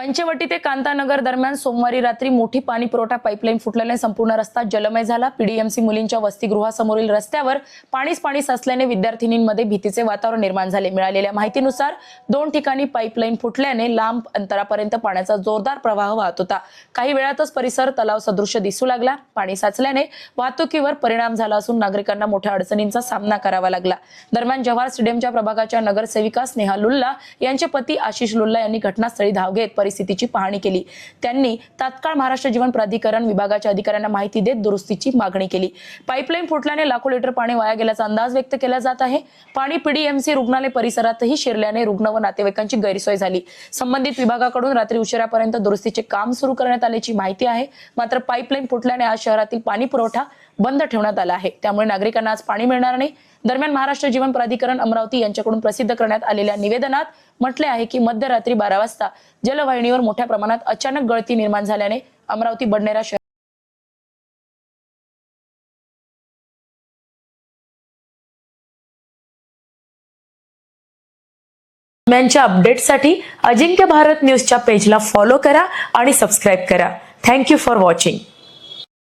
पंचवटी ते कांतानगर दरम्यान सोमवारी रात्री मोठी पाणी पुरवठा पाईपलाईन फुटल्याने संपूर्ण रस्ता जलमय झाला। पीडीएमसी मुलींच्या वसतिगृहासमोरील रस्त्यावर पाणी साचल्याने विद्यार्थिनींमध्ये भीतीचे वातावरण निर्माण झाले। मिळालेल्या माहितीनुसार 2 ठिकाणी पाईपलाईन फुटल्याने लांब अंतरापर्यंत पाण्याचा जोरदार प्रवाह वाहत होता। काही वेळातच परिसर तलाव सदृश्य दिसू लागला। पाणी साचल्याने वाहतुकीवर परिणाम झाला असून नागरिकांना मोठ्या अडचणींचा सामना करावा लागला। दरम्यान जवाहर स्टेडियमच्या प्रभागाच्या नगरसेविका स्नेहा लुल्ला यांचे पती आशिष लुल्ला यांनी घटनास्थळी धाव घेत परिस्थितीची पाहणी केली। त्यांनी तात्काळ महाराष्ट्र जीवन प्राधिकरण विभागाच्या अधिकाऱ्यांना माहिती देत दुरुस्तीची मागणी केली। पाईपलाईन फुटल्याने लाखो लिटर पाणी वाया गेल्याचा अंदाज व्यक्त केला जात आहे। पाणी पीडीएमसी रुग्णालय परिसरातही शिरल्याने रुग्ण व नातेवाईकांची गैरसोय झाली। संबंधित विभागाकडून रात्री उशिरापर्यंत दुरुस्तीचे काम सुरू करण्यात आल्याची माहिती आहे। मात्र पाईपलाईन फुटल्याने आज शहरातील पाणी पुरवठा बंद ठेवण्यात आला आहे। त्यामुळे नागरिकांना आज पाणी मिळणार नाही। दरम्यान महाराष्ट्र जीवन प्राधिकरण अमरावती यांच्याकडून प्रसिद्ध करण्यात आलेल्या निवेदनात म्हटले आहे की मध्यरात्री 12 वाजता जलवाहिनीवर मोठ्या प्रमाणात अचानक गळती निर्माण झाल्याने अमरावती बडनेरा शहर बातम्यांच्या अपडेटसाठी अजिंक्य भारत न्यूजच्या पेजला फॉलो करा आणि सबस्क्राइब करा। Thank you for watching.